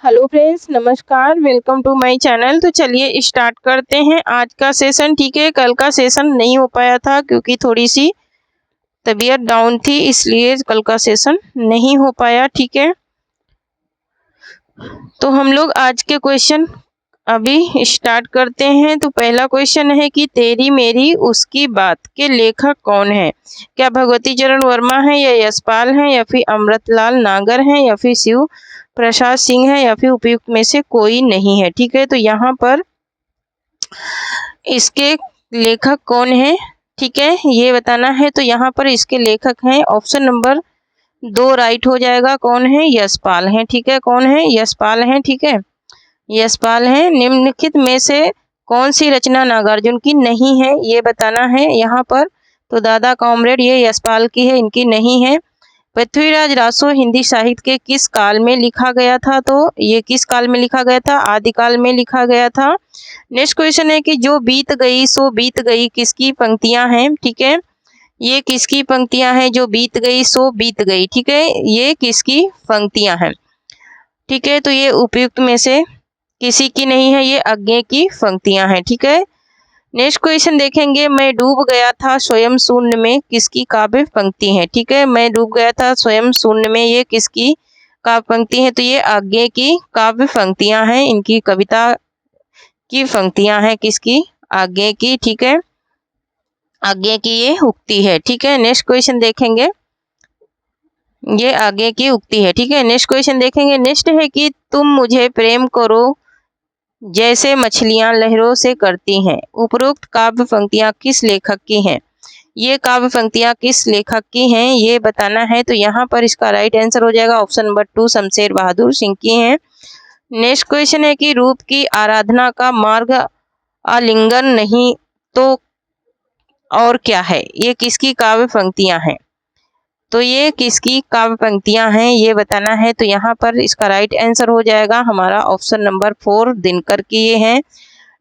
Hello friends, नमस्कार, welcome to my channel. तो चलिए स्टार्ट करते हैं आज का सेशन। ठीक है, कल का सेशन नहीं हो पाया था क्योंकि थोड़ी सी तबीयत डाउन थी, इसलिए कल का सेशन नहीं हो पाया। ठीक है, तो हम लोग आज के क्वेश्चन अभी स्टार्ट करते हैं। तो पहला क्वेश्चन है कि तेरी मेरी उसकी बात के लेखक कौन है? क्या भगवती चरण वर्मा है, या यशपाल है, या फिर अमृतलाल नागर है, या फिर शिव प्रसाद सिंह है, या फिर उपयुक्त में से कोई नहीं है? ठीक है, तो यहाँ पर इसके लेखक कौन है, ठीक है, ये बताना है। तो यहाँ पर इसके लेखक हैं, ऑप्शन नंबर 2 राइट हो जाएगा। कौन है? यशपाल है। ठीक है, कौन है? यशपाल है। ठीक है, यशपाल है। निम्नलिखित में से कौन सी रचना नागार्जुन की नहीं है, ये बताना है यहाँ पर। तो दादा कॉमरेड ये यशपाल की है, इनकी नहीं है। पृथ्वीराज रासो हिंदी साहित्य के किस काल में लिखा गया था? तो ये किस काल में लिखा गया था? आदिकाल में लिखा गया था। नेक्स्ट क्वेश्चन है कि जो बीत गई सो बीत गई किसकी पंक्तियां हैं? ठीक है, ये किसकी पंक्तियां हैं? जो बीत गई सो बीत गई, ठीक है, ये किसकी पंक्तियां हैं? ठीक है, तो ये उपयुक्त में से किसी की नहीं है, ये अज्ञे की पंक्तियां हैं। ठीक है, नेक्स्ट क्वेश्चन देखेंगे, मैं डूब गया था स्वयं शून्य में किसकी काव्य पंक्ति है? ठीक है, मैं डूब गया था स्वयं शून्य में, ये किसकी काव्य पंक्ति है? तो ये अज्ञे की काव्य पंक्तियां हैं, इनकी कविता की पंक्तियां हैं। किसकी? अज्ञे की। ठीक है, अज्ञे की ये उक्ति है। ठीक है, नेक्स्ट क्वेश्चन देखेंगे, ये आगे की उक्ति है। ठीक है, नेक्स्ट क्वेश्चन देखेंगे। नेक्स्ट है कि तुम मुझे प्रेम करो जैसे मछलियां लहरों से करती हैं। उपरोक्त काव्य पंक्तियां किस लेखक की हैं? ये काव्य पंक्तियां किस लेखक की हैं, ये बताना है। तो यहाँ पर इसका राइट आंसर हो जाएगा ऑप्शन नंबर 2 शमशेर बहादुर सिंह की हैं। नेक्स्ट क्वेश्चन है कि रूप की आराधना का मार्ग आलिंगन नहीं तो और क्या है? ये किसकी काव्य पंक्तियां हैं? तो ये किसकी काव्य पंक्तियां हैं, ये बताना है। तो यहाँ पर इसका राइट आंसर हो जाएगा हमारा ऑप्शन नंबर 4 दिनकर की ये हैं।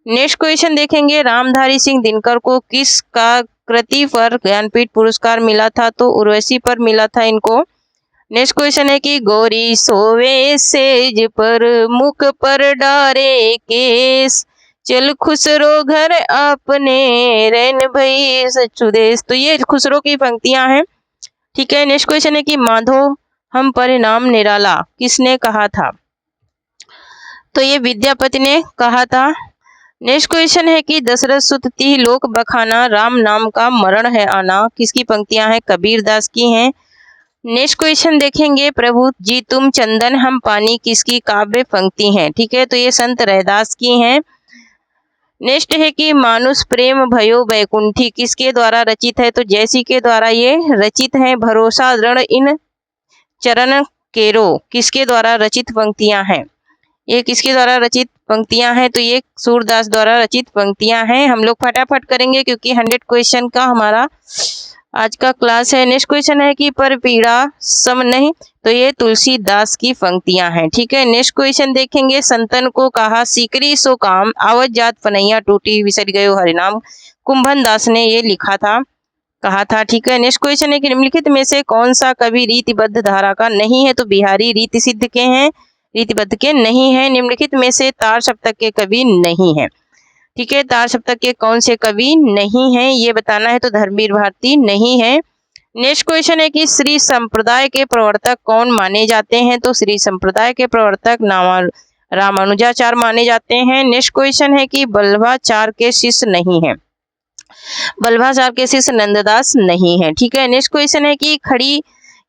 नेक्स्ट क्वेश्चन देखेंगे, रामधारी सिंह दिनकर को किस का कृति पर ज्ञानपीठ पुरस्कार मिला था? तो उर्वशी पर मिला था इनको। नेक्स्ट क्वेश्चन है कि गोरी सोवे सेज पर मुख पर डारे केस, चल खुसरो घर अपने रैन भई सचु देश। तो ये खुसरो की पंक्तियां हैं। ठीक है, नेक्स्ट क्वेश्चन है कि माधो हम परिणाम निराला किसने कहा था? तो ये विद्यापति ने कहा था। नेक्स्ट क्वेश्चन है कि दशरथ सुत तिह लोक बखाना राम नाम का मरण है आना किसकी पंक्तियां हैं? कबीर दास की हैं। नेक्स्ट क्वेश्चन देखेंगे, प्रभु जी तुम चंदन हम पानी किसकी काव्य पंक्ति हैं? ठीक है, तो ये संत रैदास की हैं। नेक्स्ट है कि मानुष प्रेम भयो बैकुंठी किसके द्वारा रचित है? तो जैसी के द्वारा ये रचित है। भरोसा दृढ़ इन चरण केरो किसके द्वारा रचित पंक्तियां हैं? ये किसके द्वारा रचित पंक्तियां हैं? तो ये सूरदास द्वारा रचित पंक्तियां हैं। हम लोग फटाफट करेंगे क्योंकि 100 क्वेश्चन का हमारा आज का क्लास है। नेक्स्ट क्वेश्चन है कि पर पीड़ा सम नहीं, तो ये तुलसीदास की पंक्तियां हैं। ठीक है, नेक्स्ट क्वेश्चन देखेंगे, संतन को कहा सीकरी सो काम आवत जात पनैया टूटी विसर गयो हरिनाम कुंभन दास ने ये लिखा था, कहा था। ठीक है, नेक्स्ट क्वेश्चन है कि निम्नलिखित में से कौन सा कवि रीतिबद्ध धारा का नहीं है? तो बिहारी रीति सिद्ध के हैं, रीतिबद्ध के नहीं है। निम्नलिखित में से तार सप्तक के कवि नहीं है। ठीक है, तार सप्तक के कौन से कवि नहीं है, ये बताना है। तो धर्मवीर भारती नहीं है। नेक्स्ट क्वेश्चन है कि श्री संप्रदाय के प्रवर्तक कौन माने जाते हैं? तो श्री संप्रदाय के प्रवर्तक रामानुजाचार्य माने जाते हैं। नेक्स्ट क्वेश्चन है कि बल्लभाचार्य के शिष्य नहीं है, बल्लभाचार्य के शिष्य नंददास नहीं है। ठीक है, नेक्स्ट क्वेश्चन है कि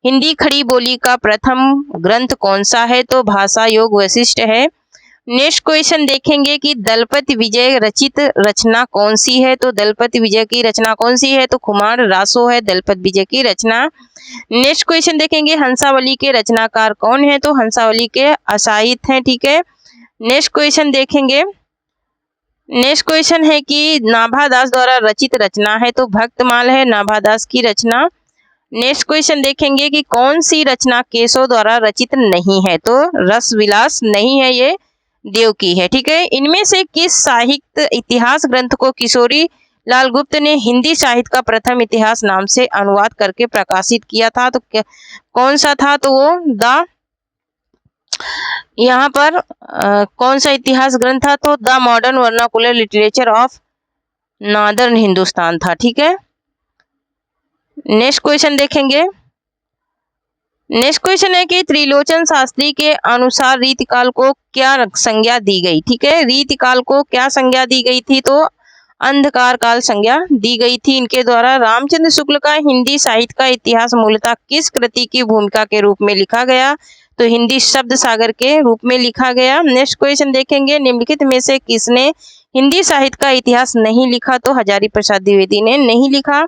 हिंदी खड़ी बोली का प्रथम ग्रंथ कौन सा है? तो भाषा योग वशिष्ठ है। नेक्स्ट क्वेश्चन देखेंगे कि दलपति विजय रचित रचना कौन सी है? तो दलपति विजय की रचना कौन सी है? तो कुमार रासो है दलपति विजय की रचना। नेक्स्ट क्वेश्चन देखेंगे, हंसावली के रचनाकार कौन है? तो हंसावली के असाहित हैं। ठीक है, नेक्स्ट क्वेश्चन देखेंगे, नेक्स्ट क्वेश्चन है कि नाभादास द्वारा रचित रचना है? तो भक्तमाल है नाभादास की रचना। नेक्स्ट क्वेश्चन देखेंगे कि कौन सी रचना केशव द्वारा रचित नहीं है? तो रस विलास नहीं है, ये देव की है। ठीक है, इनमें से किस साहित्य इतिहास ग्रंथ को किशोरी लाल गुप्त ने हिंदी साहित्य का प्रथम इतिहास नाम से अनुवाद करके प्रकाशित किया था? तो कौन सा था? तो वो द यहाँ पर कौन सा इतिहास ग्रंथ था? तो the modern vernacular literature of northern Hindustan था। ठीक है, नेक्स्ट क्वेश्चन देखेंगे। नेक्स्ट क्वेश्चन है कि त्रिलोचन शास्त्री के अनुसार रीतिकाल को क्या संज्ञा दी गई? ठीक है, रीतिकाल को क्या संज्ञा दी गई थी? तो अंधकार काल संज्ञा दी गई थी इनके द्वारा। रामचंद्र शुक्ल का हिंदी साहित्य का इतिहास मूलतः किस कृति की भूमिका के रूप में लिखा गया? तो हिंदी शब्द सागर के रूप में लिखा गया। नेक्स्ट क्वेश्चन देखेंगे, निम्नलिखित में से किसने हिंदी साहित्य का इतिहास नहीं लिखा? तो हजारी प्रसाद द्विवेदी ने नहीं लिखा।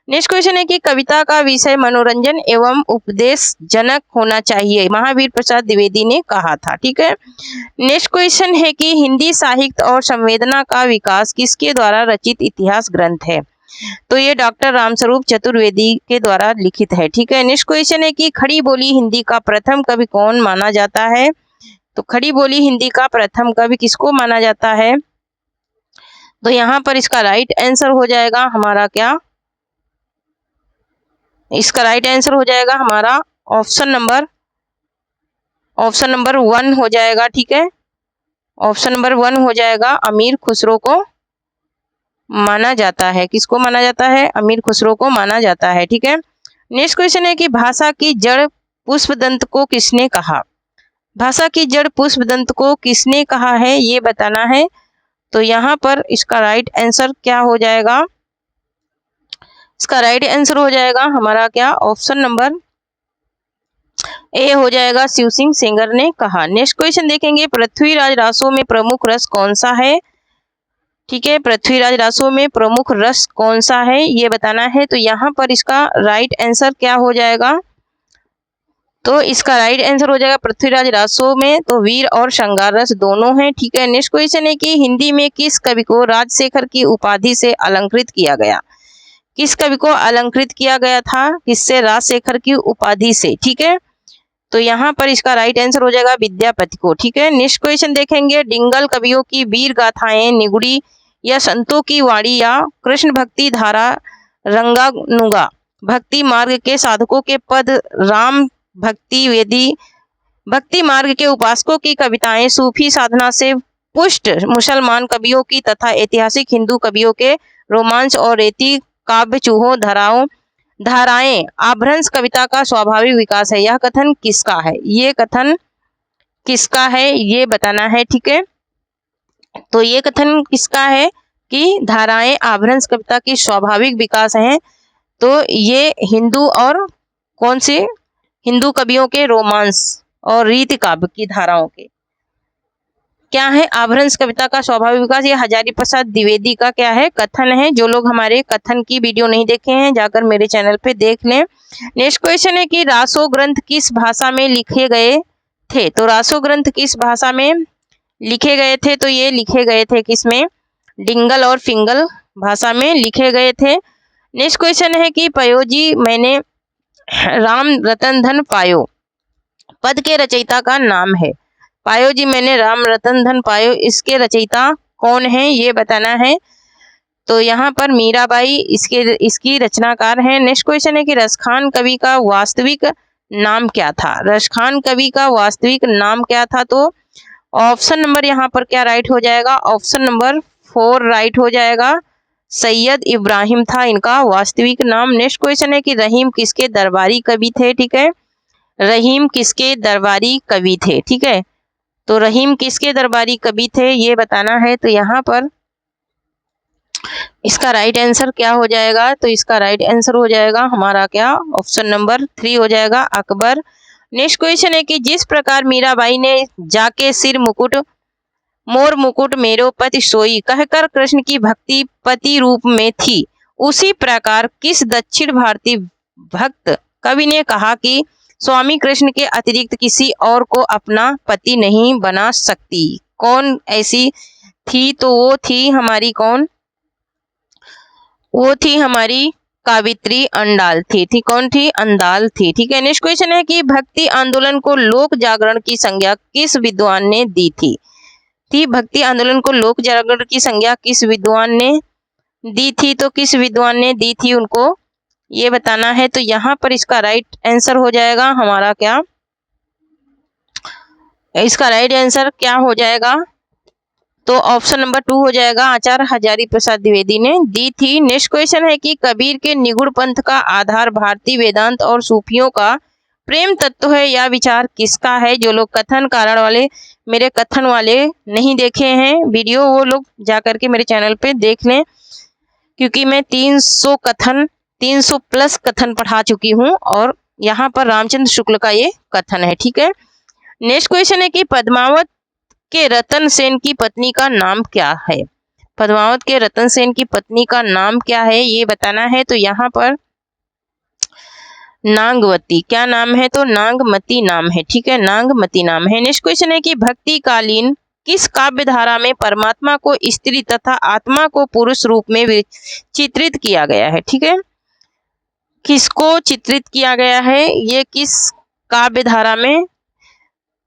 नेक्स्ट क्वेश्चन है कि कविता का विषय मनोरंजन एवं उपदेश जनक होना चाहिए, महावीर प्रसाद द्विवेदी ने कहा था। ठीक है, नेक्स्ट क्वेश्चन है कि हिंदी साहित्य और संवेदना का विकास किसके द्वारा रचित इतिहास ग्रंथ है? तो ये डॉक्टर रामस्वरूप चतुर्वेदी के द्वारा लिखित है। ठीक है, नेक्स्ट क्वेश्चन है कि खड़ी बोली हिंदी का प्रथम कवि कौन माना जाता है? तो खड़ी बोली हिंदी का प्रथम कवि किसको माना जाता है? तो यहाँ पर इसका राइट आंसर हो जाएगा हमारा क्या? इसका राइट आंसर हो जाएगा हमारा ऑप्शन नंबर 1 हो जाएगा। ठीक है, ऑप्शन नंबर 1 हो जाएगा। अमीर खुसरो को माना जाता है। किसको माना जाता है? अमीर खुसरो को माना जाता है। ठीक है, नेक्स्ट क्वेश्चन है कि भाषा की जड़ पुष्पदंत को किसने कहा? भाषा की जड़ पुष्पदंत को किसने कहा है, ये बताना है। तो यहाँ पर इसका राइट आंसर क्या हो जाएगा? इसका राइट आंसर हो जाएगा हमारा क्या? ऑप्शन नंबर ए हो जाएगा, शिव सिंह सेंगर ने कहा। नेक्स्ट क्वेश्चन देखेंगे, पृथ्वीराज रासो में प्रमुख रस कौन सा है? ठीक है, पृथ्वीराज रासो में प्रमुख रस कौन सा है, ये बताना है। तो यहाँ पर इसका राइट आंसर क्या हो जाएगा? तो इसका राइट आंसर हो जाएगा पृथ्वीराज रासो में तो वीर और श्रृंगार रस दोनों हैं। ठीक है, नेक्स्ट क्वेश्चन है कि हिंदी में किस कवि को राजशेखर की उपाधि से अलंकृत किया गया? किस कवि को अलंकृत किया गया था? किससे? राजशेखर की उपाधि से। ठीक है, तो यहाँ पर इसका राइट आंसर हो जाएगा विद्यापति को। ठीक है, नेक्स्ट क्वेश्चन देखेंगे, डिंगल कवियों की वीर गाथाएं निगुड़ी या संतों की वाणी या कृष्ण भक्ति धारा रंगानुगा भक्ति मार्ग के साधकों के पद राम भक्ति वेदी भक्ति मार्ग के उपासकों की कविताएं सूफी साधना से पुष्ट मुसलमान कवियों की तथा ऐतिहासिक हिंदू कवियों के रोमांच और रेती काव्य चूहों धाराएं आभ्रंश कविता का स्वाभाविक विकास है। यह कथन किसका है? ये कथन किसका है, ये बताना है। ठीक है, तो ये कथन किसका है कि धाराएं आभ्रंश कविता की स्वाभाविक विकास है? तो ये हिंदू और कौन से हिंदू कवियों के रोमांस और रीति काव्य की धाराओं के क्या है आभ्रंश कविता का स्वाभाविक विकास। ये हजारी प्रसाद द्विवेदी का क्या है? कथन है। जो लोग हमारे कथन की वीडियो नहीं देखे हैं जाकर मेरे चैनल पे देख लें। नेक्स्ट क्वेश्चन है कि रासो ग्रंथ किस भाषा में लिखे गए थे? तो रासो ग्रंथ किस भाषा में लिखे गए थे? तो ये लिखे गए थे किसमें? डिंगल और फिंगल भाषा में लिखे गए थे। नेक्स्ट क्वेश्चन है कि पयोजी मैंने राम रतन धन पायो पद के रचयिता का नाम है। पायो जी मैंने राम रतन धन पायो, इसके रचयिता कौन है, ये बताना है। तो यहाँ पर मीराबाई इसकी रचनाकार है। नेक्स्ट क्वेश्चन है कि रसखान कवि का वास्तविक नाम क्या था? रसखान कवि का वास्तविक नाम क्या था? तो ऑप्शन नंबर यहाँ पर क्या राइट हो जाएगा? ऑप्शन नंबर 4 राइट हो जाएगा। सैयद इब्राहिम था इनका वास्तविक नाम। नेक्स्ट क्वेश्चन है कि रहीम किसके दरबारी कवि थे? ठीक है, रहीम किसके दरबारी कवि थे? ठीक है, तो रहीम किसके दरबारी कवि थे, ये बताना है। तो यहाँ पर इसका राइट आंसर क्या हो जाएगा? तो इसका राइट आंसर हो जाएगा हमारा क्या? ऑप्शन नंबर 3 हो जाएगा, अकबर। नेक्स्ट क्वेश्चन है कि जिस प्रकार मीराबाई ने जाके सिर मुकुट मोर मुकुट मेरो पति सोई कहकर कृष्ण की भक्ति पति रूप में थी, उसी प्रकार किस दक्षिण भारतीय भक्त कवि ने कहा कि स्वामी कृष्ण के अतिरिक्त किसी और को अपना पति नहीं बना सकती? कौन ऐसी थी? तो वो थी हमारी कौन? वो थी हमारी कावित्री अंडाल थी। कौन थी? अंडाल थी। ठीक है, नेक्स्ट क्वेश्चन है कि भक्ति आंदोलन को लोक जागरण की संज्ञा किस विद्वान ने दी थी? भक्ति आंदोलन को लोक जागरण की संज्ञा किस विद्वान ने दी थी? तो किस विद्वान ने दी थी उनको, ये बताना है। तो यहाँ पर इसका राइट आंसर हो जाएगा हमारा क्या? इसका राइट आंसर क्या हो जाएगा? तो ऑप्शन नंबर 2 हो जाएगा, आचार्य हजारी प्रसाद द्विवेदी ने दी थी। नेक्स्ट क्वेश्चन है कि कबीर के निगुण पंथ का आधार भारतीय वेदांत और सूफियों का प्रेम तत्व है, या विचार किसका है? जो लोग कथन कारण वाले, मेरे कथन वाले नहीं देखे हैं वीडियो, वो लोग जाकर के मेरे चैनल पे देख लें, क्योंकि मैं 300 प्लस कथन पढ़ा चुकी हूँ और यहाँ पर रामचंद्र शुक्ल का ये कथन है। ठीक है, नेक्स्ट क्वेश्चन है कि पद्मावत के रतन सेन की पत्नी का नाम क्या है? पद्मावत के रतन सेन की पत्नी का नाम क्या है, ये बताना है। तो यहाँ पर नागवती, क्या नाम है? तो नागमती नाम है। ठीक है, नागमती नाम है। नेक्स्ट क्वेश्चन है कि भक्ति कालीन किस काव्य धारा में परमात्मा को स्त्री तथा आत्मा को पुरुष रूप में चित्रित किया गया है? ठीक है, किसको चित्रित किया गया है, ये किस काव्य धारा में?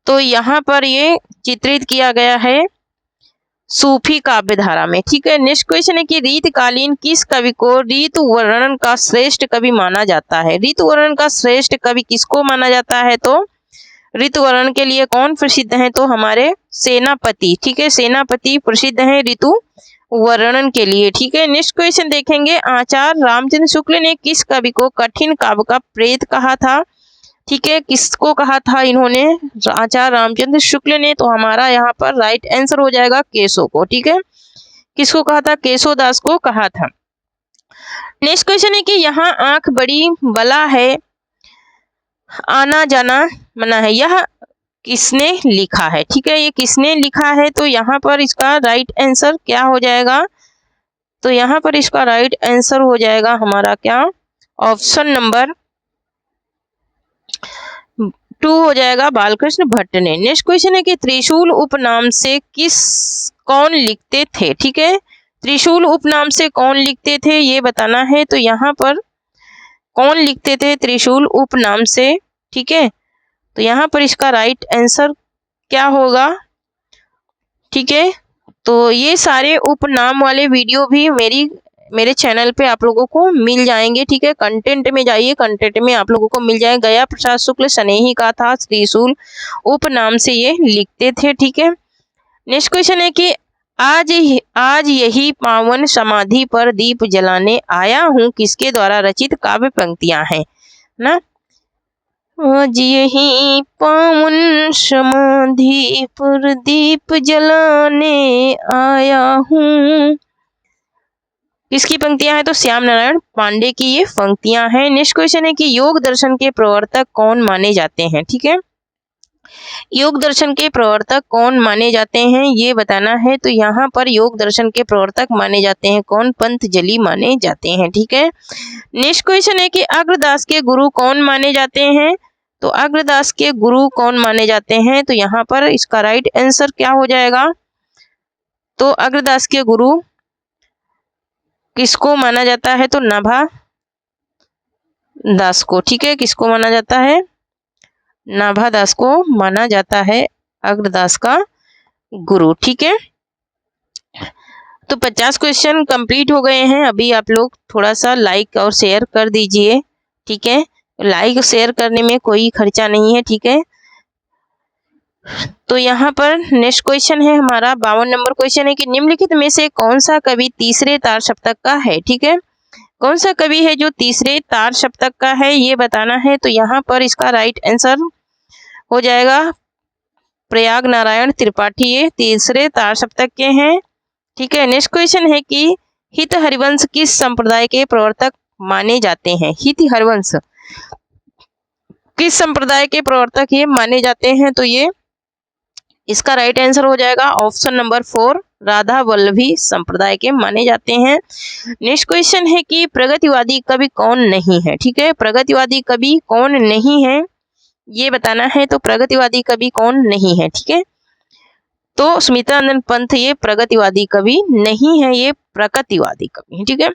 तो यहाँ पर ये चित्रित किया गया है सूफी काव्य धारा में। ठीक है, नेक्स्ट क्वेश्चन है कि रीतकालीन किस कवि को ऋतु वर्णन का श्रेष्ठ कवि माना जाता है? ऋतु वर्णन का श्रेष्ठ कवि किसको माना जाता है? तो ऋतु वर्णन के लिए कौन प्रसिद्ध है? तो हमारे सेनापति। ठीक है, सेनापति प्रसिद्ध है ऋतु वर्णन के लिए। ठीक है, नेक्स्ट क्वेश्चन देखेंगे, आचार्य रामचंद्र शुक्ल ने किस कवि को कठिन काव्य का प्रेत कहा था? ठीक है, किसको कहा था इन्होंने? आचार्य रामचंद्र शुक्ल ने। तो हमारा यहाँ पर राइट आंसर हो जाएगा केशव को। ठीक है, किसको कहा था? केशव दास को कहा था। नेक्स्ट क्वेश्चन है कि यहाँ आंख बड़ी बला है, आना जाना मना है, यह किसने लिखा है? ठीक है, ये किसने लिखा है? तो यहाँ पर इसका राइट आंसर क्या हो जाएगा? तो यहाँ पर इसका राइट आंसर हो जाएगा हमारा क्या? ऑप्शन नंबर 2 हो जाएगा, बालकृष्ण भट्ट ने। नेक्स्ट क्वेश्चन है कि त्रिशूल उपनाम से कौन लिखते थे? ठीक है, त्रिशूल उपनाम से कौन लिखते थे, ये बताना है। तो यहाँ पर कौन लिखते थे त्रिशूल उपनाम से? ठीक है, तो यहाँ पर इसका राइट आंसर क्या होगा? ठीक है, तो ये सारे उपनाम वाले वीडियो भी मेरे चैनल पे आप लोगों को मिल जाएंगे। ठीक है, कंटेंट में जाइए, कंटेंट में आप लोगों को मिल जाए। गया प्रसाद शुक्ल स्नेही का था त्रिशूल उपनाम से ये लिखते थे। ठीक है, नेक्स्ट क्वेश्चन है कि आज यही पावन समाधि पर दीप जलाने आया हूँ किसके द्वारा रचित काव्य पंक्तियां हैं ना? आज यही पावन समाधि पर दीप जलाने आया हूँ, किसकी पंक्तियां हैं? तो श्याम नारायण पांडे की ये पंक्तियां हैं। नेक्स्ट क्वेश्चन है कि योग दर्शन के प्रवर्तक कौन माने जाते हैं? ठीक है, योग दर्शन के प्रवर्तक कौन माने जाते हैं, ये बताना है। तो यहाँ पर योग दर्शन के प्रवर्तक माने जाते हैं कौन? पतंजलि माने जाते हैं। ठीक है, नेक्स्ट क्वेश्चन है कि अग्रदास के गुरु कौन माने जाते हैं? तो अग्रदास के गुरु कौन माने जाते हैं? तो यहाँ पर इसका राइट आंसर क्या हो जाएगा? तो अग्रदास के गुरु किसको माना जाता है? तो नाभा दास को। ठीक है, किसको माना जाता है? नाभा दास को माना जाता है अग्रदास का गुरु। ठीक है, तो 50 क्वेश्चन कंप्लीट हो गए हैं। अभी आप लोग थोड़ा सा लाइक और शेयर कर दीजिए। ठीक है, लाइक शेयर करने में कोई खर्चा नहीं है। ठीक है, तो यहाँ पर नेक्स्ट क्वेश्चन है हमारा 52 नंबर क्वेश्चन है कि निम्नलिखित में से कौन सा कवि तीसरे तार सप्तक का है? ठीक है, कौन सा कवि है जो तीसरे तार सप्तक का है, ये बताना है। तो यहाँ पर इसका राइट आंसर हो जाएगा प्रयाग नारायण त्रिपाठी, ये तीसरे तार सप्तक के हैं। ठीक है, नेक्स्ट क्वेश्चन है कि हित हरिवंश किस संप्रदाय के प्रवर्तक माने जाते हैं? हित हरिवंश किस संप्रदाय के प्रवर्तक ये माने जाते हैं? तो ये इसका राइट आंसर हो जाएगा ऑप्शन नंबर 4, राधा वल्लभी संप्रदाय के माने जाते हैं। नेक्स्ट क्वेश्चन है कि प्रगतिवादी कवि कौन नहीं है? ठीक है, प्रगतिवादी कवि कौन नहीं है, ये बताना है। तो प्रगतिवादी कवि कौन नहीं है? ठीक है, तो स्मितानंद पंत ये प्रगतिवादी कवि नहीं है, ये प्रकृतिवादी कवि है। ठीक है,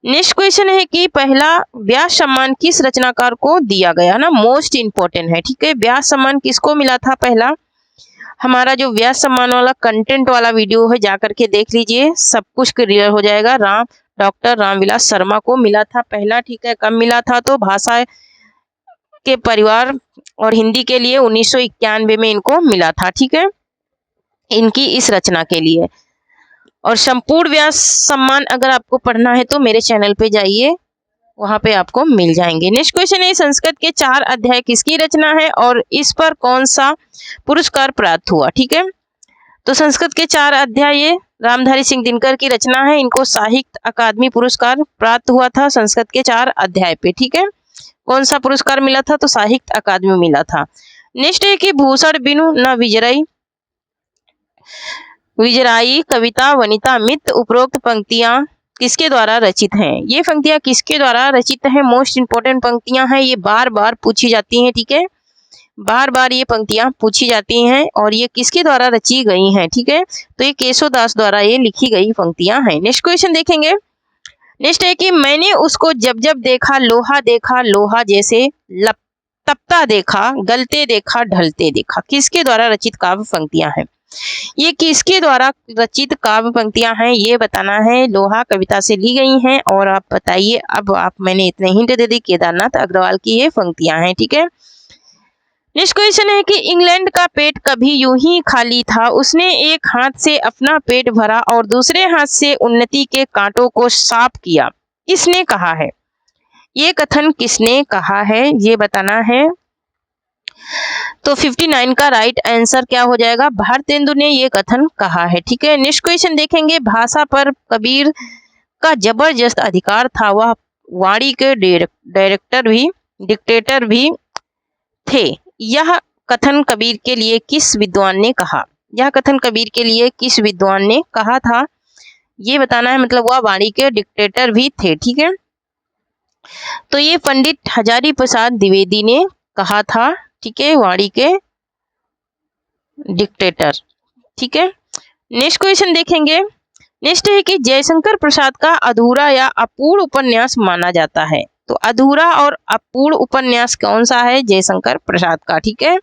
नेक्स्ट क्वेश्चन है कि पहला व्यास सम्मान किस रचनाकार को दिया गया ना? मोस्ट इंपोर्टेंट है। ठीक है, व्यास सम्मान किसको मिला था पहला? हमारा जो व्यास सम्मान वाला कंटेंट वाला वीडियो है जाकर के देख लीजिए, सब कुछ क्लियर हो जाएगा। डॉक्टर रामविलास शर्मा को मिला था पहला। ठीक है, कब मिला था? तो भाषा के परिवार और हिंदी के लिए 1991 में इनको मिला था, ठीक है, इनकी इस रचना के लिए। और संपूर्ण व्यास सम्मान अगर आपको पढ़ना है तो मेरे चैनल पे जाइए, वहां पे आपको मिल जाएंगे। नेक्स्ट क्वेश्चन है, संस्कृत के 4 अध्याय किसकी रचना है और इस पर कौन सा पुरस्कार प्राप्त हुआ, ठीक है। तो संस्कृत के 4 अध्याय ये रामधारी सिंह दिनकर की रचना है, इनको साहित्य अकादमी पुरस्कार प्राप्त हुआ था संस्कृत के 4 अध्याय पे, ठीक है। कौन सा पुरस्कार मिला था, तो साहित्य अकादमी मिला था। नेक्स्ट है कि भूषण बिनु न विजराई कविता वनिता मित्र उपरोक्त पंक्तियां किसके द्वारा रचित हैं। ये पंक्तियां किसके द्वारा रचित हैं, मोस्ट इंपोर्टेंट पंक्तियां हैं, ये बार बार पूछी जाती हैं, ठीक है, बार बार ये पंक्तियां पूछी जाती हैं और ये किसके द्वारा रची गई हैं, ठीक है। तो ये केशवदास द्वारा ये लिखी गई पंक्तियां हैं। नेक्स्ट क्वेश्चन देखेंगे। नेक्स्ट है कि मैंने उसको जब जब देखा लोहा जैसे तपता देखा, गलते देखा, ढलते देखा, किसके द्वारा रचित काव्य पंक्तियां हैं। ये किसके द्वारा रचित काव्य पंक्तियां हैं ये बताना है। लोहा कविता से ली गई हैं और आप बताइए। अब मैंने इतने हिंट दे दी, केदारनाथ अग्रवाल की ये पंक्तियां हैं, ठीक है। नेक्स्ट क्वेश्चन है कि इंग्लैंड का पेट कभी यूं ही खाली था, उसने एक हाथ से अपना पेट भरा और दूसरे हाथ से उन्नति के कांटों को साफ किया, किसने कहा है। ये कथन किसने कहा है ये बताना है। तो 59 का राइट आंसर क्या हो जाएगा, भारतेंदु ने ये कथन कहा है, ठीक है। नेक्स्ट क्वेश्चन देखेंगे। भाषा पर कबीर का जबरदस्त अधिकार था, वह वाणी के डिक्टेटर भी थे। यह कथन कबीर के लिए किस विद्वान ने कहा। यह कथन कबीर के लिए किस विद्वान ने कहा था ये बताना है, मतलब वह वाणी के डिक्टेटर भी थे, ठीक है। तो ये पंडित हजारी प्रसाद द्विवेदी ने कहा था, ठीक है, वाणी के डिक्टेटर, ठीक है। नेक्स्ट क्वेश्चन देखेंगे। नेक्स्ट है कि जयशंकर प्रसाद का अधूरा या अपूर्ण उपन्यास माना जाता है। तो अधूरा और अपूर्ण उपन्यास कौन सा है, जयशंकर प्रसाद का, ठीक है।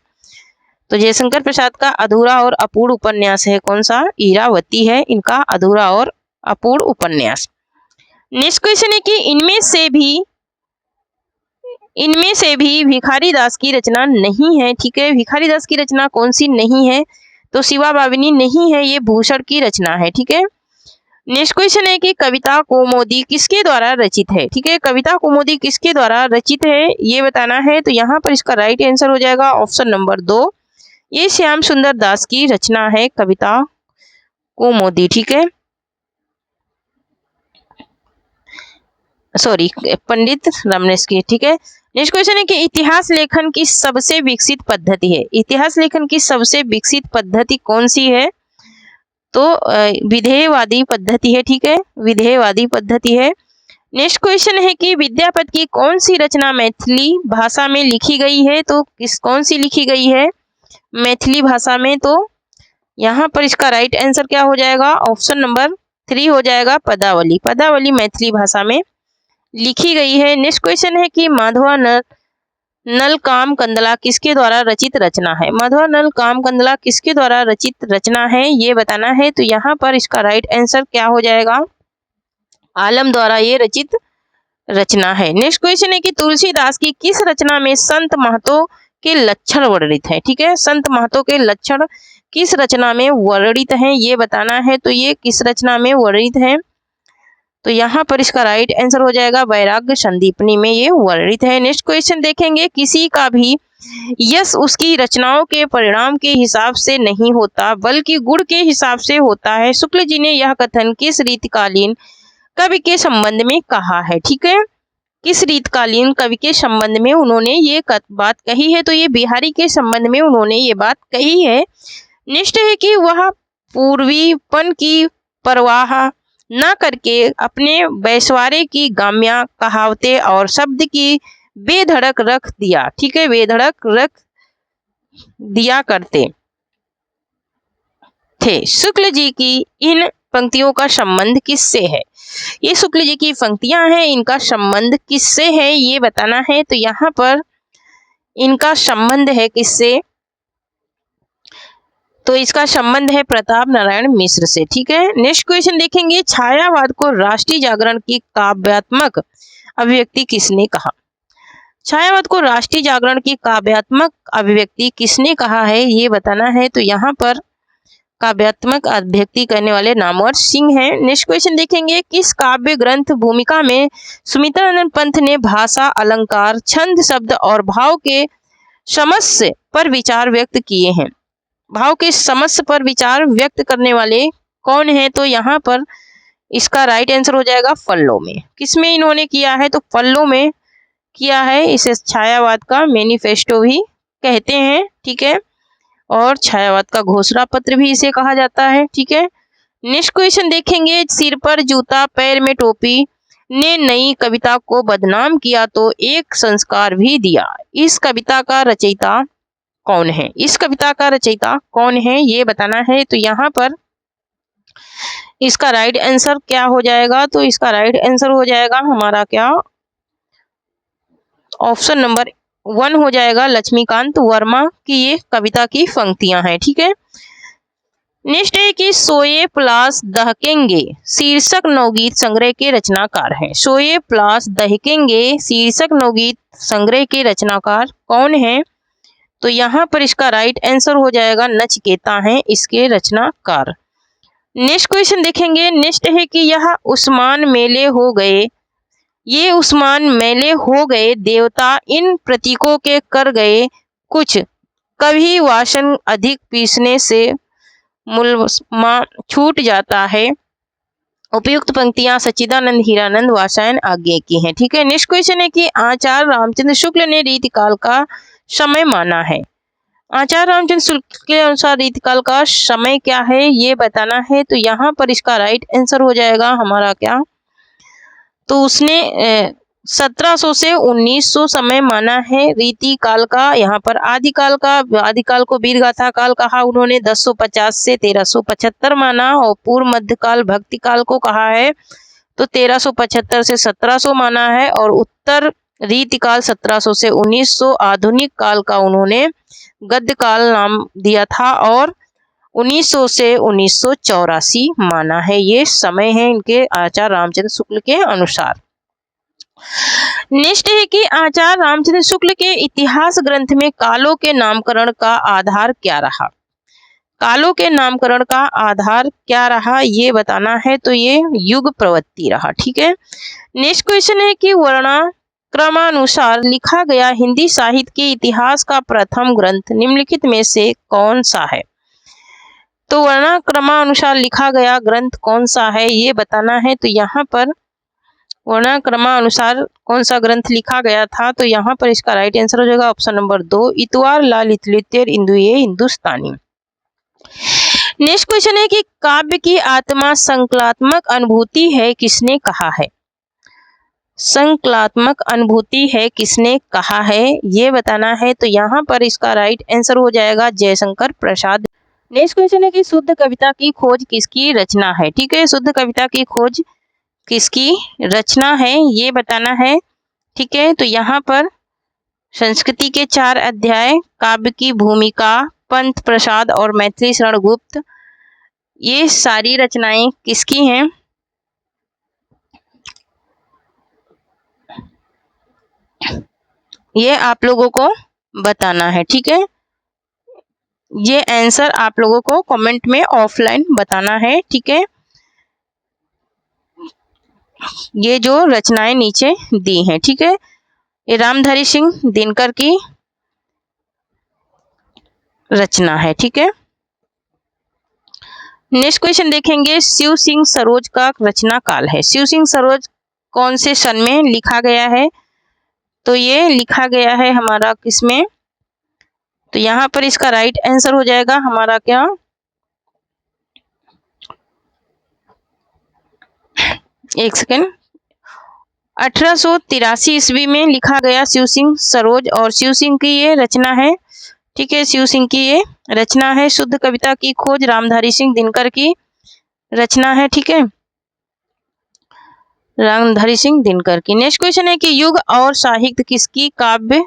तो जयशंकर प्रसाद का अधूरा और अपूर्ण उपन्यास है कौन सा, इरावती है इनका अधूरा और अपूर्ण उपन्यास। नेक्स्ट क्वेश्चन है कि इनमें से भी भिखारी दास की रचना नहीं है, ठीक है। भिखारी दास की रचना कौन सी नहीं है, तो शिवा बाविनी नहीं है, ये भूषण की रचना है, ठीक है। नेक्स्ट क्वेश्चन है कि कविता कौमुदी किसके द्वारा रचित है, ठीक है। कविता कौमुदी किसके द्वारा रचित है ये बताना है। तो यहाँ पर इसका राइट आंसर हो जाएगा ऑप्शन नंबर 2, ये श्याम सुंदर दास की रचना है कविता कौमुदी, ठीक है। सॉरी, पंडित रमनेश की, ठीक है। नेक्स्ट क्वेश्चन है कि इतिहास लेखन की सबसे विकसित पद्धति है। इतिहास लेखन की सबसे विकसित पद्धति कौन सी है, तो विधेयवादी पद्धति है, ठीक है, विधेयवादी पद्धति है। नेक्स्ट क्वेश्चन है कि विद्यापति की कौन सी रचना मैथिली भाषा में लिखी गई है, तो कौन सी लिखी गई है मैथिली भाषा में। तो यहाँ पर इसका राइट आंसर क्या हो जाएगा, ऑप्शन नंबर 3 हो जाएगा, पदावली। पदावली मैथिली भाषा में लिखी गई है। नेक्स्ट क्वेश्चन है कि माधवा नल काम कंदला किसके द्वारा रचित रचना है। माधवा नल काम कंदला किसके द्वारा रचित रचना है ये बताना है। तो यहाँ पर इसका राइट आंसर क्या हो जाएगा, आलम द्वारा ये रचित रचना है। नेक्स्ट क्वेश्चन है कि तुलसीदास की किस रचना में संत महतो के लक्षण वर्णित है, ठीक है। संत महतो के लक्षण किस रचना में वर्णित हैं ये बताना है। तो ये किस रचना में वर्णित है, तो यहाँ पर इसका राइट आंसर हो जाएगा वैराग्य संदीपनी में ये वर्णित है। नेक्स्ट क्वेश्चन देखेंगे। किसी का भी यश उसकी रचनाओं के परिणाम के हिसाब से नहीं होता बल्कि गुण के हिसाब से होता है। शुक्ल जी ने यह कथन किस रीतिकालीन कवि के संबंध में कहा है, ठीक है। किस रीतकालीन कवि के संबंध में उन्होंने ये बात कही है, तो ये बिहारी के संबंध में उन्होंने ये बात कही है। नेक्स्ट है कि वह पूर्वीपन की परवाह न करके अपने वैश्वारे की गाम्या कहावतें और शब्द की बेधड़क रख दिया, ठीक है, बेधड़क रख दिया करते थे। शुक्ल जी की इन पंक्तियों का संबंध किससे है, ये शुक्ल जी की पंक्तियां हैं, इनका संबंध किससे है ये बताना है। तो यहाँ पर इनका संबंध है किससे, तो इसका संबंध है प्रताप नारायण मिश्र से, ठीक है। नेक्स्ट क्वेश्चन देखेंगे। छायावाद को राष्ट्रीय जागरण की काव्यात्मक अभिव्यक्ति किसने कहा। छायावाद को राष्ट्रीय जागरण की काव्यात्मक अभिव्यक्ति किसने कहा है, ये बताना है। तो यहाँ पर काव्यात्मक अभिव्यक्ति करने वाले नामवर सिंह हैं। नेक्स्ट क्वेश्चन देखेंगे, किस काव्य ग्रंथ भूमिका में सुमित्रानंद पंत ने भाषा, अलंकार, छंद, शब्द और भाव के समस्या पर विचार व्यक्त किए हैं? भाव के समस्या पर विचार व्यक्त करने वाले कौन है? तो यहाँ पर इसका राइट आंसर हो जाएगा फल्लो में। किसमें इन्होंने किया है? तो फल्लो में किया है। इसे छायावाद का मैनिफेस्टो भी कहते हैं, ठीक है, और छायावाद का घोषणा पत्र भी इसे कहा जाता है, ठीक है। नेक्स्ट क्वेश्चन देखेंगे, सिर पर जूता पैर में टोपी ने नई कविता को बदनाम किया तो एक संस्कार भी दिया। इस कविता का रचयिता कौन है? इस कविता का रचयिता कौन है, ये बताना है। तो यहाँ पर इसका राइट आंसर क्या हो जाएगा? तो इसका राइट आंसर हो जाएगा हमारा क्या, ऑप्शन नंबर 1 हो जाएगा, लक्ष्मीकांत वर्मा की ये कविता की पंक्तियां हैं, ठीक है। नेक्स्ट है कि सोए प्लास दहकेंगे शीर्षक नवगीत संग्रह के रचनाकार हैं। सोए प्लास दहकेंगे शीर्षक नवगीत संग्रह के रचनाकार कौन है? तो यहाँ पर इसका राइट आंसर हो जाएगा नचिकेता हैं इसके रचनाकार। नेक्स्ट क्वेश्चन देखेंगे, नेक्स्ट है कि यह उस्मान मेले हो गए, ये उस्मान मेले हो गए देवता इन प्रतीकों के कर गए कुछ, कभी वासन अधिक पीसने से मुलमा छूट जाता है। उपयुक्त पंक्तियां सच्चिदानंद हीरानंद वासायन आज्ञे की हैं, ठीक है। नेक्स्ट क्वेश्चन है कि आचार्य रामचंद्र शुक्ल ने रीतिकाल का समय माना है। आचार्य रामचंद्र शुक्ल के अनुसार रीतिकाल का समय क्या है, ये बताना है। तो यहाँ पर इसका राइट आंसर हो जाएगा हमारा क्या, तो उसने 1700 से 1900 समय माना है रीतिकाल का। यहाँ पर आदिकाल को वीरगाथा काल कहा उन्होंने, 1050 से 1375 माना, और पूर्व मध्यकाल भक्तिकाल को कहा है तो 1375 से 1700 माना है, और उत्तर रीतिकाल 1700 से 1900, आधुनिक काल का उन्होंने गद्यकाल नाम दिया था, और 1900 से 1984 माना है। ये समय है इनके आचार्य रामचंद्र शुक्ल के अनुसार। नेक्स्ट है कि आचार्य रामचंद्र शुक्ल के इतिहास ग्रंथ में कालों के नामकरण का आधार क्या रहा? कालों के नामकरण का आधार क्या रहा, ये बताना है। तो ये युग प्रवृत्ति रहा, ठीक है। नेक्स्ट क्वेश्चन है कि वर्णाक्रमानुसार लिखा गया हिंदी साहित्य के इतिहास का प्रथम ग्रंथ निम्नलिखित में से कौन सा है? तो वर्णाक्रमानुसार लिखा गया ग्रंथ कौन सा है, ये बताना है। तो यहाँ पर वर्णाक्रमानुसार कौन सा ग्रंथ लिखा गया था, तो यहाँ पर इसका राइट आंसर हो जाएगा ऑप्शन नंबर 2, इतवार लाल इतलितेर इंदुए हिंदुस्तानी। नेक्स्ट क्वेश्चन है कि काव्य की आत्मा संकलात्मक अनुभूति है किसने कहा है? संकलात्मक अनुभूति है किसने कहा है, ये बताना है। तो यहाँ पर इसका राइट आंसर हो जाएगा जयशंकर प्रसाद। नेक्स्ट क्वेश्चन है कि शुद्ध कविता की खोज किसकी रचना है? ठीक है, शुद्ध कविता की खोज किसकी रचना है, ये बताना है, ठीक है। तो यहाँ पर संस्कृति के 4 अध्याय, काव्य की भूमिका, पंत प्रसाद और मैथिली शरण गुप्त, ये सारी रचनाएं किसकी हैं? ये आप लोगों को बताना है, ठीक है। ये आंसर आप लोगों को कमेंट में ऑफलाइन बताना है, ठीक है। ये जो रचनाएं नीचे दी हैं, ठीक है, ये रामधारी सिंह दिनकर की रचना है, ठीक है। नेक्स्ट क्वेश्चन देखेंगे, शिव सिंह सरोज का रचना काल है। शिव सिंह सरोज कौन से सन में लिखा गया है? तो ये लिखा गया है हमारा किसमें? तो यहाँ पर इसका राइट आंसर हो जाएगा हमारा क्या, एक सेकेंड, 1883 ईस्वी में लिखा गया शिव सिंह सरोज, और शिव सिंह की ये रचना है, ठीक है। शिव सिंह की ये रचना है। शुद्ध कविता की खोज रामधारी सिंह दिनकर की रचना है, ठीक है, रामधारी सिंह दिनकर की। नेक्स्ट क्वेश्चन है कि युग और साहित्य किसकी काव्य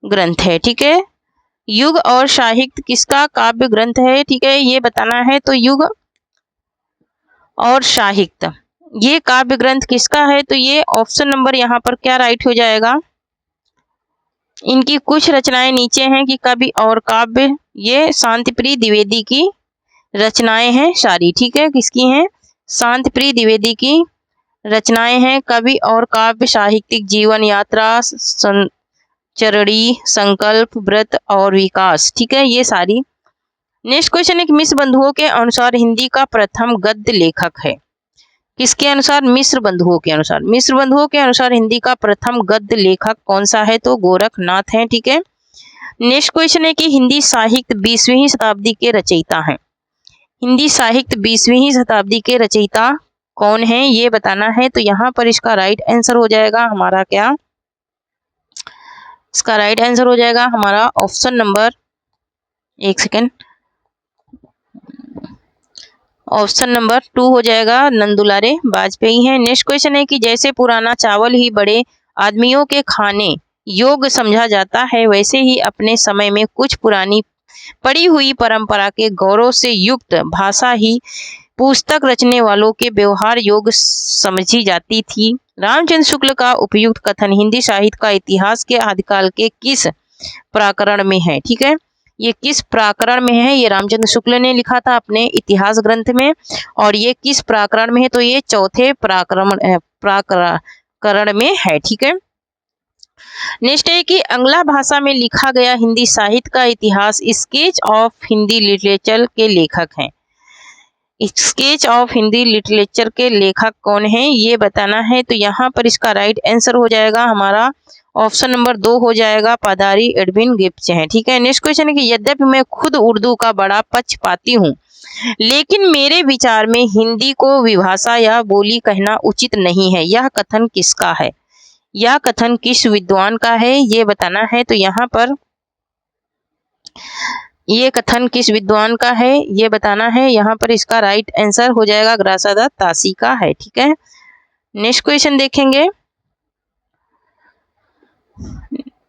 ग्रंथ है? ठीक है, युग और साहित्य किसका काव्य ग्रंथ है, ठीक है, ये बताना है। तो युग और साहित्य ये काव्य ग्रंथ किसका है? तो ये ऑप्शन नंबर यहाँ पर क्या राइट हो जाएगा, इनकी कुछ रचनाएं नीचे हैं कि कवि और काव्य, ये शांतिप्रिय द्विवेदी की रचनाएं हैं सारी, ठीक है। किसकी हैं? शांतिप्रिय द्विवेदी की रचनाएं हैं। कवि और काव्य, साहित्यिक जीवन यात्रा, संचरणी, संकल्प, व्रत और विकास, ठीक है, ये सारी। नेक्स्ट क्वेश्चन है कि मिश्र बंधुओं के अनुसार हिंदी का प्रथम गद्य लेखक है। किसके अनुसार? मिश्र बंधुओं के अनुसार। मिश्र बंधुओं के अनुसार हिंदी का प्रथम गद्य लेखक कौन सा है? तो गोरखनाथ है, ठीक है। नेक्स्ट क्वेश्चन है कि हिंदी साहित्य 20वीं शताब्दी के रचयिता हैं। हिंदी साहित्य 20वीं शताब्दी के रचयिता कौन है, ये बताना है। तो यहाँ पर इसका राइट आंसर हो जाएगा हमारा क्या? इसका राइट आंसर हो जाएगा हमारा ऑप्शन नंबर, एक सेकेंड, ऑप्शन नंबर 2 हो जाएगा, नंदुलारे वाजपेयी हैं। नेक्स्ट क्वेश्चन है कि जैसे पुराना चावल ही बड़े आदमियों के खाने योग्य समझा जाता है, वैसे ही अपने समय में कुछ पुरानी पड़ी हुई परंपरा के गौरव से युक्त भाषा ही पुस्तक रचने वालों के व्यवहार योग्य समझी जाती थी। रामचंद्र शुक्ल का उपयुक्त कथन हिंदी साहित्य का इतिहास के आदिकाल के किस प्रकरण में है? ठीक है, ये किस प्रकरण में है? ये रामचंद्र शुक्ल ने लिखा था अपने इतिहास ग्रंथ में, और ये किस प्रकरण में है? तो ये चौथे प्रकरण में है, ठीक है। नेक्स्ट है कि अंग्ला भाषा में लिखा गया हिंदी साहित्य का इतिहास स्केच ऑफ हिंदी लिटरेचर के लेखक हैं। स्केच ऑफ हिंदी लिटरेचर के लेखक कौन है, ये बताना है। तो यहाँ पर इसका राइट आंसर हो जाएगा हमारा ऑप्शन नंबर 2 हो जाएगा, पादारी एडविन गिब्स हैं, ठीक है। नेक्स्ट क्वेश्चन है कि यद्यपि मैं खुद उर्दू का बड़ा पक्षपाती हूँ, लेकिन मेरे विचार में हिंदी को विभाषा या बोली कहना उचित नहीं है, यह कथन किसका है? यह कथन किस विद्वान का है, ये बताना है। तो यहाँ पर ये कथन किस विद्वान का है, ये बताना है। यहाँ पर इसका राइट आंसर हो जाएगा ग्रासादा तासी का है, ठीक है। नेक्स्ट क्वेश्चन देखेंगे।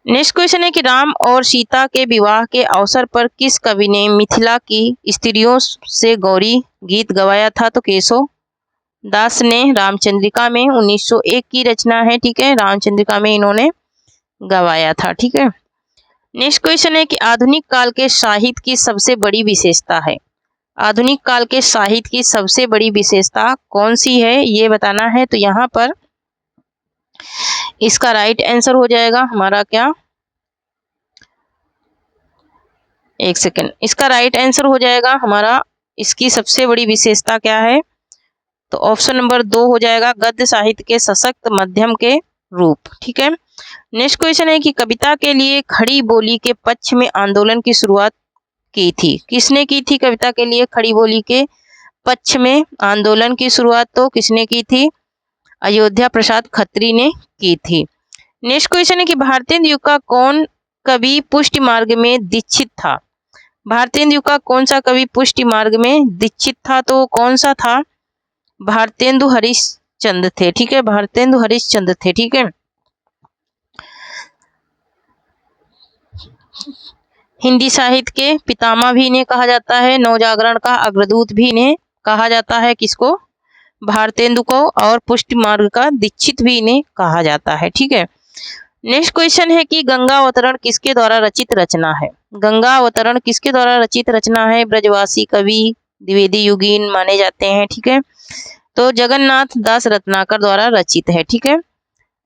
नेक्स्ट क्वेश्चन है कि राम और सीता के विवाह के अवसर पर किस कवि ने मिथिला की स्त्रियों से गौरी गीत गवाया था? तो केशव दास ने रामचंद्रिका में 1901 की रचना है, ठीक है, रामचंद्रिका में इन्होंने गवाया था, ठीक है। नेक्स्ट क्वेश्चन है कि आधुनिक काल के साहित्य की सबसे बड़ी विशेषता है। आधुनिक काल के साहित्य की सबसे बड़ी विशेषता कौन सी है, ये बताना है। तो यहाँ पर इसका राइट आंसर हो जाएगा हमारा क्या, एक सेकेंड, इसका राइट आंसर हो जाएगा हमारा, इसकी सबसे बड़ी विशेषता क्या है? तो ऑप्शन नंबर 2 हो जाएगा, गद्य साहित्य के सशक्त मध्यम के रूप, ठीक है। नेक्स्ट क्वेश्चन है कि कविता के लिए खड़ी बोली के पक्ष में आंदोलन की शुरुआत की थी। किसने की थी कविता के लिए खड़ी बोली के पक्ष में आंदोलन की शुरुआत? तो किसने की थी? अयोध्या प्रसाद खत्री ने की थी। नेक्स्ट क्वेश्चन है कि भारतेंदु युग का कौन कवि पुष्टि मार्ग में दीक्षित था? भारतेंदु युग का कौन सा कवि पुष्टि मार्ग में दीक्षित था? तो कौन सा था? भारतेंदु हरिश्चंद्र थे, ठीक है, भारतेंदु हरिश्चंद्र थे, ठीक है। हिंदी साहित्य के पितामह भी इन्हें कहा जाता है, नवजागरण का अग्रदूत भी इन्हें कहा जाता है, किसको? भारतेंदु को, और पुष्टि मार्ग का दीक्षित भी इन्हें कहा जाता है, ठीक है। नेक्स्ट क्वेश्चन है कि गंगा अवतरण किसके द्वारा रचित रचना है? गंगा अवतरण किसके द्वारा रचित रचना है? ब्रजवासी कवि द्विवेदी युगीन माने जाते हैं, ठीक है, तो जगन्नाथ दास रत्नाकर द्वारा रचित है, ठीक है।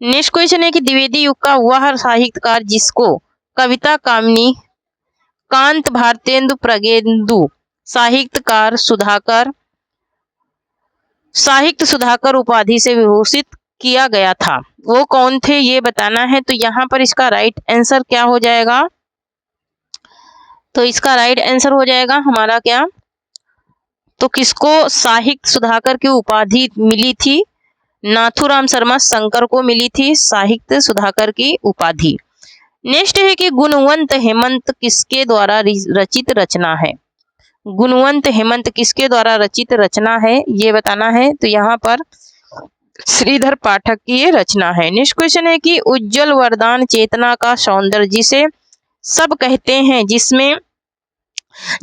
नेक्स्ट क्वेश्चन है कि द्विवेदी युग का वह साहित्यकार जिसको कविता कामिनी, कांत, भारतेंदु, प्रगेंदु, साहित्य सुधाकर उपाधि से विभूषित किया गया था, वो कौन थे, ये बताना है। तो यहाँ पर इसका राइट आंसर क्या हो जाएगा? तो इसका राइट आंसर हो जाएगा हमारा क्या, तो किसको साहित्य सुधाकर की उपाधि मिली थी? नाथूराम शर्मा शंकर को मिली थी साहित्य सुधाकर की उपाधि। नेक्स्ट है कि गुणवंत हेमंत किसके द्वारा रचित रचना है? गुणवंत हेमंत किसके द्वारा रचित रचना है, ये बताना है। तो यहाँ पर श्रीधर पाठक की ये रचना है। नेक्स्ट क्वेश्चन है कि उज्जवल वरदान चेतना का सौंदर्य जिसे सब कहते हैं,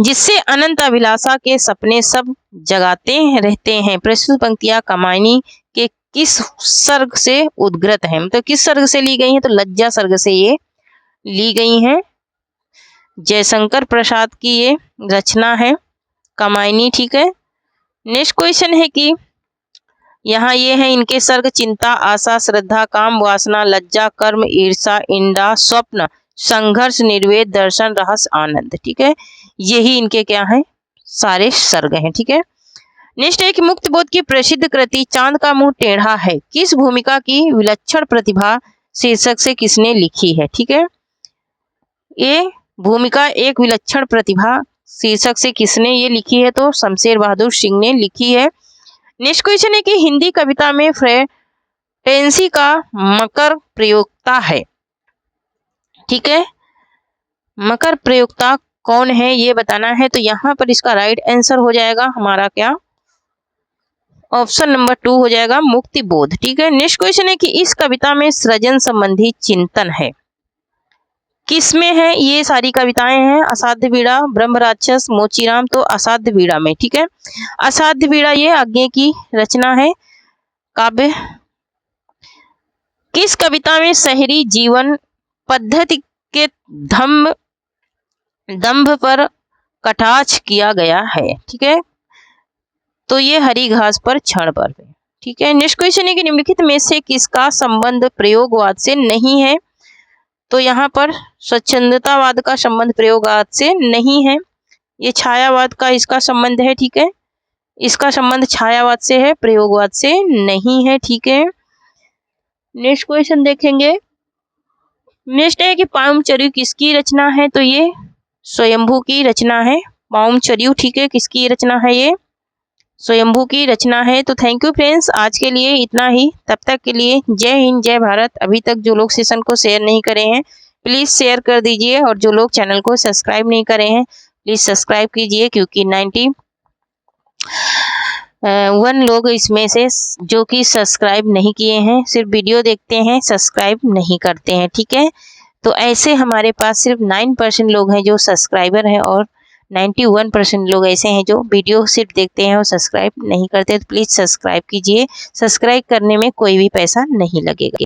जिससे अनंत अभिलाषा के सपने सब जगाते रहते हैं, प्रस्तुत पंक्तियां कामायनी के किस सर्ग से उद्गृत है? मतलब किस सर्ग से ली गई है? तो लज्जा सर्ग से ये ली गई हैं। जयशंकर प्रसाद की ये रचना है कामायनी, ठीक है। नेक्स्ट क्वेश्चन है कि यहाँ ये है इनके सर्ग चिंता, आशा, श्रद्धा, काम, वासना, लज्जा, कर्म, ईर्षा, इंदा, स्वप्न, संघर्ष, निर्वेद, दर्शन, रहस्य, आनंद, ठीक है। यही इनके क्या है सारे सर्ग हैं, ठीक है। नेक्स्ट है कि मुक्त बोध की प्रसिद्ध कृति चांद का मुंह टेढ़ा है किस भूमिका की विलक्षण प्रतिभा शीर्षक से किसने लिखी है, ठीक है। ये भूमिका एक विलक्षण प्रतिभा शीर्षक से किसने ये लिखी है, तो शमशेर बहादुर सिंह ने लिखी है। नेक्स्ट क्वेश्चन है कि हिंदी कविता में फ्रेंटेंसी का मकर प्रयोक्ता है, ठीक है। मकर प्रयोक्ता कौन है ये बताना है, तो यहाँ पर इसका राइट आंसर हो जाएगा हमारा क्या, ऑप्शन नंबर 2 हो जाएगा मुक्ति बोध, ठीक है। नेक्स्ट क्वेश्चन है कि इस कविता में सृजन संबंधी चिंतन है किसमें है, ये सारी कविताएं हैं असाध्य बीड़ा, ब्रह्म राक्षस, मोचीराम, तो असाध्य बीड़ा में, ठीक है। असाध्य बीड़ा ये आगे की रचना है काव्य। किस कविता में शहरी जीवन पद्धति के दंभ पर कटाक्ष किया गया है, ठीक है, तो ये हरी घास पर क्षण पर, ठीक है। नेक्स्ट क्वेश्चन है कि निम्नलिखित में से किसका संबंध प्रयोगवाद से नहीं है, तो यहाँ पर स्वच्छंदतावाद का संबंध प्रयोगवाद से नहीं है। ये छायावाद का इसका संबंध है, ठीक है, इसका संबंध छायावाद से है, प्रयोगवाद से नहीं है, ठीक है। नेक्स्ट क्वेश्चन देखेंगे। नेक्स्ट है कि पाउमचर्यू किसकी रचना है, तो ये स्वयंभू की रचना है पाउमचर्यू, ठीक है, किसकी रचना है, ये स्वयंभू की रचना है। तो थैंक यू फ्रेंड्स, आज के लिए इतना ही, तब तक के लिए जय हिंद जय भारत। अभी तक जो लोग सेशन को शेयर नहीं करे हैं प्लीज़ शेयर कर दीजिए, और जो लोग चैनल को सब्सक्राइब नहीं करे हैं प्लीज़ सब्सक्राइब कीजिए, क्योंकि 91 लोग इसमें से जो कि सब्सक्राइब नहीं किए हैं, सिर्फ वीडियो देखते हैं, सब्सक्राइब नहीं करते हैं, ठीक है। तो ऐसे हमारे पास सिर्फ 9% लोग हैं जो सब्सक्राइबर हैं, और 91% लोग ऐसे हैं जो वीडियो सिर्फ देखते हैं और सब्सक्राइब नहीं करते। तो प्लीज़ सब्सक्राइब कीजिए, सब्सक्राइब करने में कोई भी पैसा नहीं लगेगा।